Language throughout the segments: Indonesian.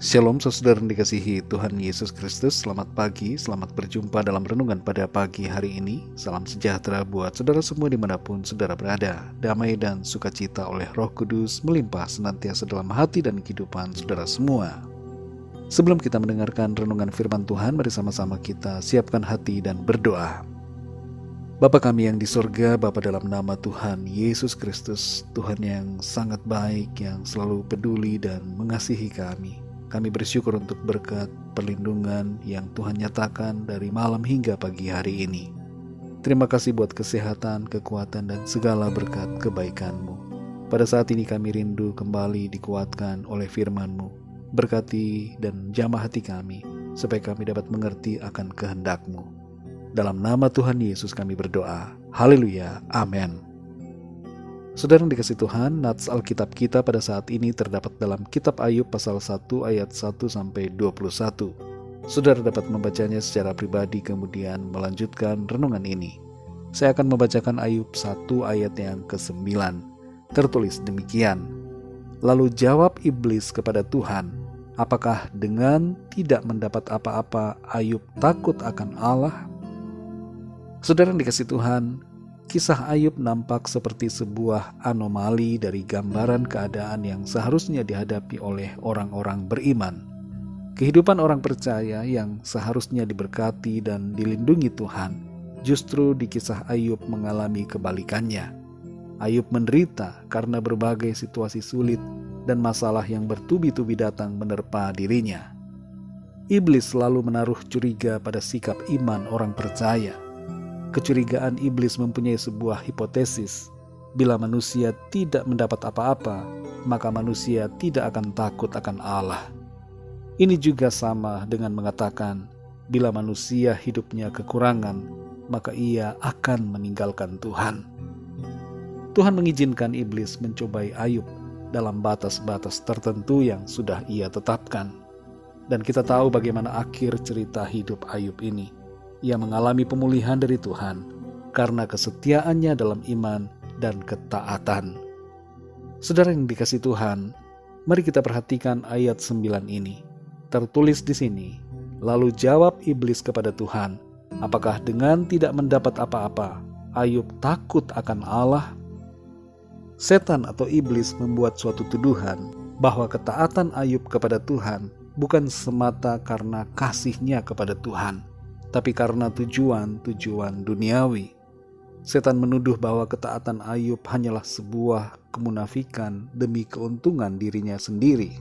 Shalom saudara yang dikasihi Tuhan Yesus Kristus. Selamat pagi, selamat berjumpa dalam renungan pada pagi hari ini. Salam sejahtera buat saudara semua dimanapun saudara berada. Damai dan sukacita oleh Roh Kudus melimpah senantiasa dalam hati dan kehidupan saudara semua. Sebelum kita mendengarkan renungan firman Tuhan, mari sama-sama kita siapkan hati dan berdoa. Bapa kami yang di sorga, Bapa dalam nama Tuhan Yesus Kristus, Tuhan yang sangat baik, yang selalu peduli dan mengasihi kami. Kami bersyukur untuk berkat perlindungan yang Tuhan nyatakan dari malam hingga pagi hari ini. Terima kasih buat kesehatan, kekuatan, dan segala berkat kebaikan-Mu. Pada saat ini kami rindu kembali dikuatkan oleh firman-Mu. Berkati dan jamah hati kami, supaya kami dapat mengerti akan kehendak-Mu. Dalam nama Tuhan Yesus kami berdoa. Haleluya. Amin. Saudara yang dikasih Tuhan, nats Alkitab kita pada saat ini terdapat dalam kitab Ayub pasal 1 ayat 1-21. Saudara dapat membacanya secara pribadi kemudian melanjutkan renungan ini. Saya akan membacakan Ayub 1 ayat yang ke-9. Tertulis demikian. Lalu jawab iblis kepada Tuhan, apakah dengan tidak mendapat apa-apa Ayub takut akan Allah? Saudara yang dikasih Tuhan, kisah Ayub nampak seperti sebuah anomali dari gambaran keadaan yang seharusnya dihadapi oleh orang-orang beriman. Kehidupan orang percaya yang seharusnya diberkati dan dilindungi Tuhan, justru di kisah Ayub mengalami kebalikannya. Ayub menderita karena berbagai situasi sulit dan masalah yang bertubi-tubi datang menerpa dirinya. Iblis selalu menaruh curiga pada sikap iman orang percaya. Kecurigaan iblis mempunyai sebuah hipotesis. Bila manusia tidak mendapat apa-apa, maka manusia tidak akan takut akan Allah. Ini juga sama dengan mengatakan, bila manusia hidupnya kekurangan, maka ia akan meninggalkan Tuhan. Tuhan mengizinkan iblis mencobai Ayub dalam batas-batas tertentu yang sudah ia tetapkan. Dan kita tahu bagaimana akhir cerita hidup Ayub ini. Ia mengalami pemulihan dari Tuhan karena kesetiaannya dalam iman dan ketaatan. Saudara yang dikasih Tuhan, mari kita perhatikan ayat 9 ini. Tertulis di sini, lalu jawab iblis kepada Tuhan, apakah dengan tidak mendapat apa-apa, Ayub takut akan Allah? Setan atau iblis membuat suatu tuduhan bahwa ketaatan Ayub kepada Tuhan bukan semata karena kasihnya kepada Tuhan, tapi karena tujuan-tujuan duniawi. Setan menuduh bahwa ketaatan Ayub hanyalah sebuah kemunafikan demi keuntungan dirinya sendiri.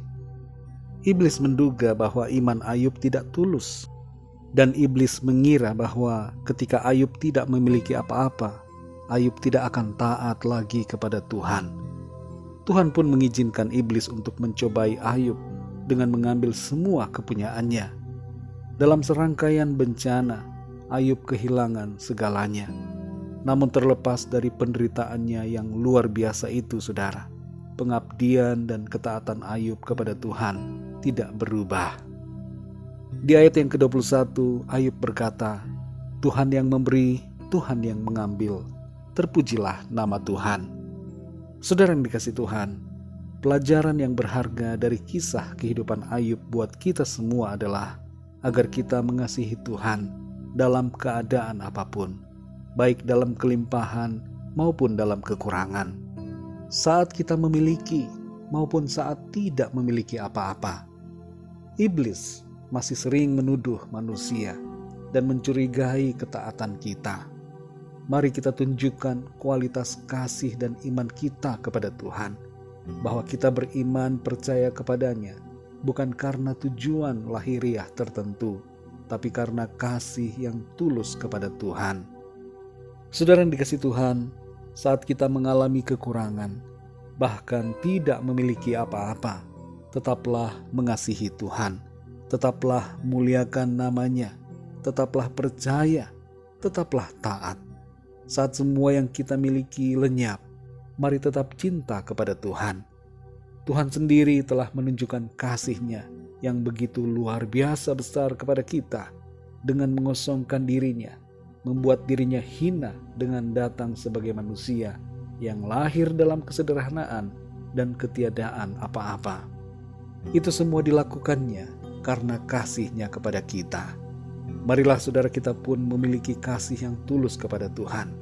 Iblis menduga bahwa iman Ayub tidak tulus. Dan iblis mengira bahwa ketika Ayub tidak memiliki apa-apa, Ayub tidak akan taat lagi kepada Tuhan. Tuhan pun mengizinkan iblis untuk mencobai Ayub dengan mengambil semua kepunyaannya. Dalam serangkaian bencana, Ayub kehilangan segalanya. Namun terlepas dari penderitaannya yang luar biasa itu, saudara, pengabdian dan ketaatan Ayub kepada Tuhan tidak berubah. Di ayat yang ke-21, Ayub berkata, Tuhan yang memberi, Tuhan yang mengambil. Terpujilah nama Tuhan. Saudara yang dikasih Tuhan, pelajaran yang berharga dari kisah kehidupan Ayub buat kita semua adalah agar kita mengasihi Tuhan dalam keadaan apapun, baik dalam kelimpahan maupun dalam kekurangan, saat kita memiliki maupun saat tidak memiliki apa-apa. Iblis masih sering menuduh manusia dan mencurigai ketaatan kita. Mari kita tunjukkan kualitas kasih dan iman kita kepada Tuhan, bahwa kita beriman percaya kepadanya bukan karena tujuan lahiriah tertentu, tapi karena kasih yang tulus kepada Tuhan. Saudara yang dikasih Tuhan, saat kita mengalami kekurangan, bahkan tidak memiliki apa-apa, tetaplah mengasihi Tuhan, tetaplah muliakan namanya, tetaplah percaya, tetaplah taat. Saat semua yang kita miliki lenyap, mari tetap cinta kepada Tuhan. Tuhan sendiri telah menunjukkan kasih-Nya yang begitu luar biasa besar kepada kita dengan mengosongkan dirinya, membuat dirinya hina dengan datang sebagai manusia yang lahir dalam kesederhanaan dan ketiadaan apa-apa. Itu semua dilakukannya karena kasih-Nya kepada kita. Marilah saudara kita pun memiliki kasih yang tulus kepada Tuhan.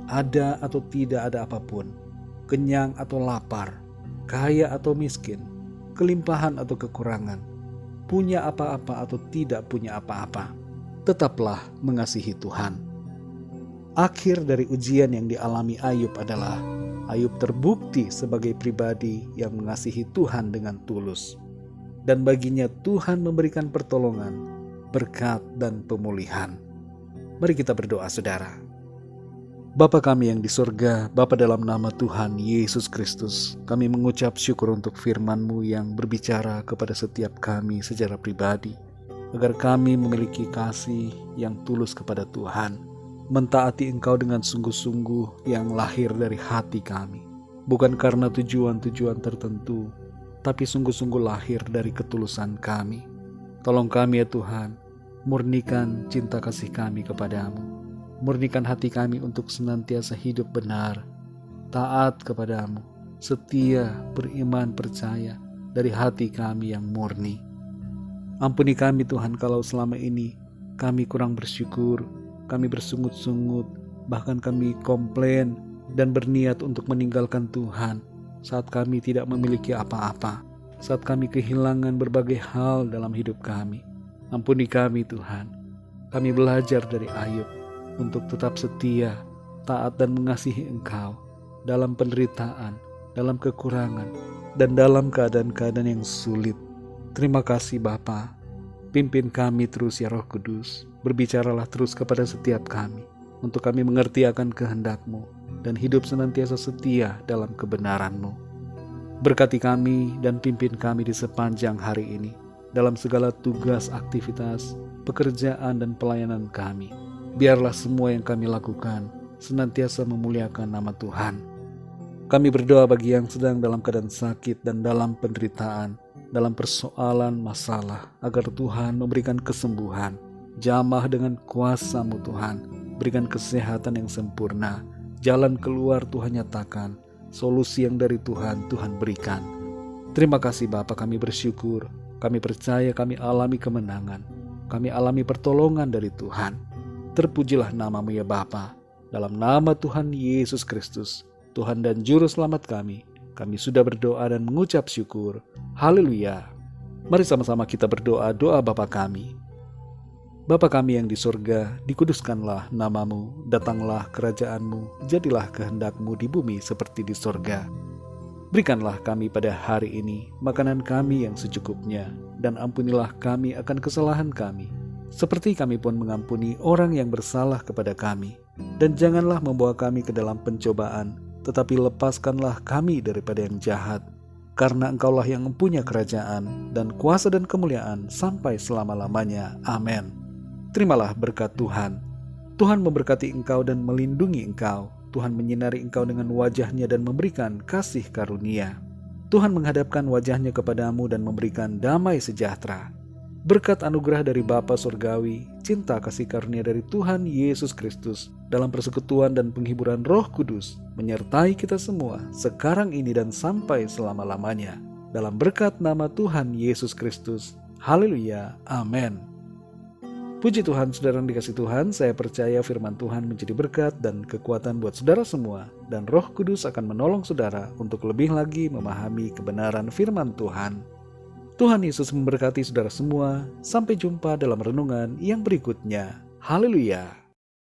Ada atau tidak ada apapun, kenyang atau lapar, kaya atau miskin, kelimpahan atau kekurangan, punya apa-apa atau tidak punya apa-apa, tetaplah mengasihi Tuhan. Akhir dari ujian yang dialami Ayub adalah Ayub terbukti sebagai pribadi yang mengasihi Tuhan dengan tulus. Dan baginya Tuhan memberikan pertolongan, berkat, dan pemulihan. Mari kita berdoa saudara. Bapa kami yang di surga, Bapa dalam nama Tuhan Yesus Kristus, kami mengucap syukur untuk firman-Mu yang berbicara kepada setiap kami secara pribadi, agar kami memiliki kasih yang tulus kepada Tuhan, mentaati Engkau dengan sungguh-sungguh yang lahir dari hati kami, bukan karena tujuan-tujuan tertentu, tapi sungguh-sungguh lahir dari ketulusan kami. Tolong kami ya Tuhan, murnikan cinta kasih kami kepadamu. Murnikan hati kami untuk senantiasa hidup benar, taat kepadamu, setia, beriman, percaya dari hati kami yang murni. Ampuni kami Tuhan kalau selama ini kami kurang bersyukur, kami bersungut-sungut, bahkan kami komplain dan berniat untuk meninggalkan Tuhan saat kami tidak memiliki apa-apa, saat kami kehilangan berbagai hal dalam hidup kami. Ampuni kami Tuhan, kami belajar dari Ayub untuk tetap setia, taat dan mengasihi Engkau dalam penderitaan, dalam kekurangan, dan dalam keadaan-keadaan yang sulit. Terima kasih Bapa. Pimpin kami terus ya Roh Kudus. Berbicaralah terus kepada setiap kami, untuk kami mengerti akan kehendak-Mu dan hidup senantiasa setia dalam kebenaran-Mu. Berkati kami dan pimpin kami di sepanjang hari ini, dalam segala tugas, aktivitas, pekerjaan, dan pelayanan kami. Biarlah semua yang kami lakukan senantiasa memuliakan nama Tuhan. Kami berdoa bagi yang sedang dalam keadaan sakit dan dalam penderitaan, dalam persoalan masalah, agar Tuhan memberikan kesembuhan. Jamah dengan kuasa-Mu Tuhan, berikan kesehatan yang sempurna. Jalan keluar Tuhan nyatakan, solusi yang dari Tuhan, Tuhan berikan. Terima kasih Bapa, kami bersyukur, kami percaya kami alami kemenangan, kami alami pertolongan dari Tuhan. Terpujilah nama-Mu ya Bapa. Dalam nama Tuhan Yesus Kristus, Tuhan dan Juru Selamat kami sudah berdoa dan mengucap syukur. Haleluya. Mari sama-sama kita berdoa doa Bapa kami. Bapa kami yang di surga, dikuduskanlah nama-Mu, datanglah kerajaan-Mu, jadilah kehendak-Mu di bumi seperti di surga. Berikanlah kami pada hari ini makanan kami yang secukupnya, dan ampunilah kami akan kesalahan kami, seperti kami pun mengampuni orang yang bersalah kepada kami. Dan janganlah membawa kami ke dalam pencobaan, tetapi lepaskanlah kami daripada yang jahat. Karena Engkaulah yang mempunyai kerajaan dan kuasa dan kemuliaan sampai selama-lamanya. Amin. Terimalah berkat Tuhan. Tuhan memberkati engkau dan melindungi engkau. Tuhan menyinari engkau dengan wajah-Nya dan memberikan kasih karunia. Tuhan menghadapkan wajah-Nya kepadamu dan memberikan damai sejahtera. Berkat anugerah dari Bapa Surgawi, cinta kasih karunia dari Tuhan Yesus Kristus, dalam persekutuan dan penghiburan Roh Kudus, menyertai kita semua, sekarang ini dan sampai selama-lamanya. Dalam berkat nama Tuhan Yesus Kristus. Haleluya. Amin. Puji Tuhan, saudara yang dikasihi Tuhan, saya percaya firman Tuhan menjadi berkat dan kekuatan buat saudara semua, dan Roh Kudus akan menolong saudara untuk lebih lagi memahami kebenaran firman Tuhan. Tuhan Yesus memberkati saudara semua. Sampai jumpa dalam renungan yang berikutnya. Haleluya.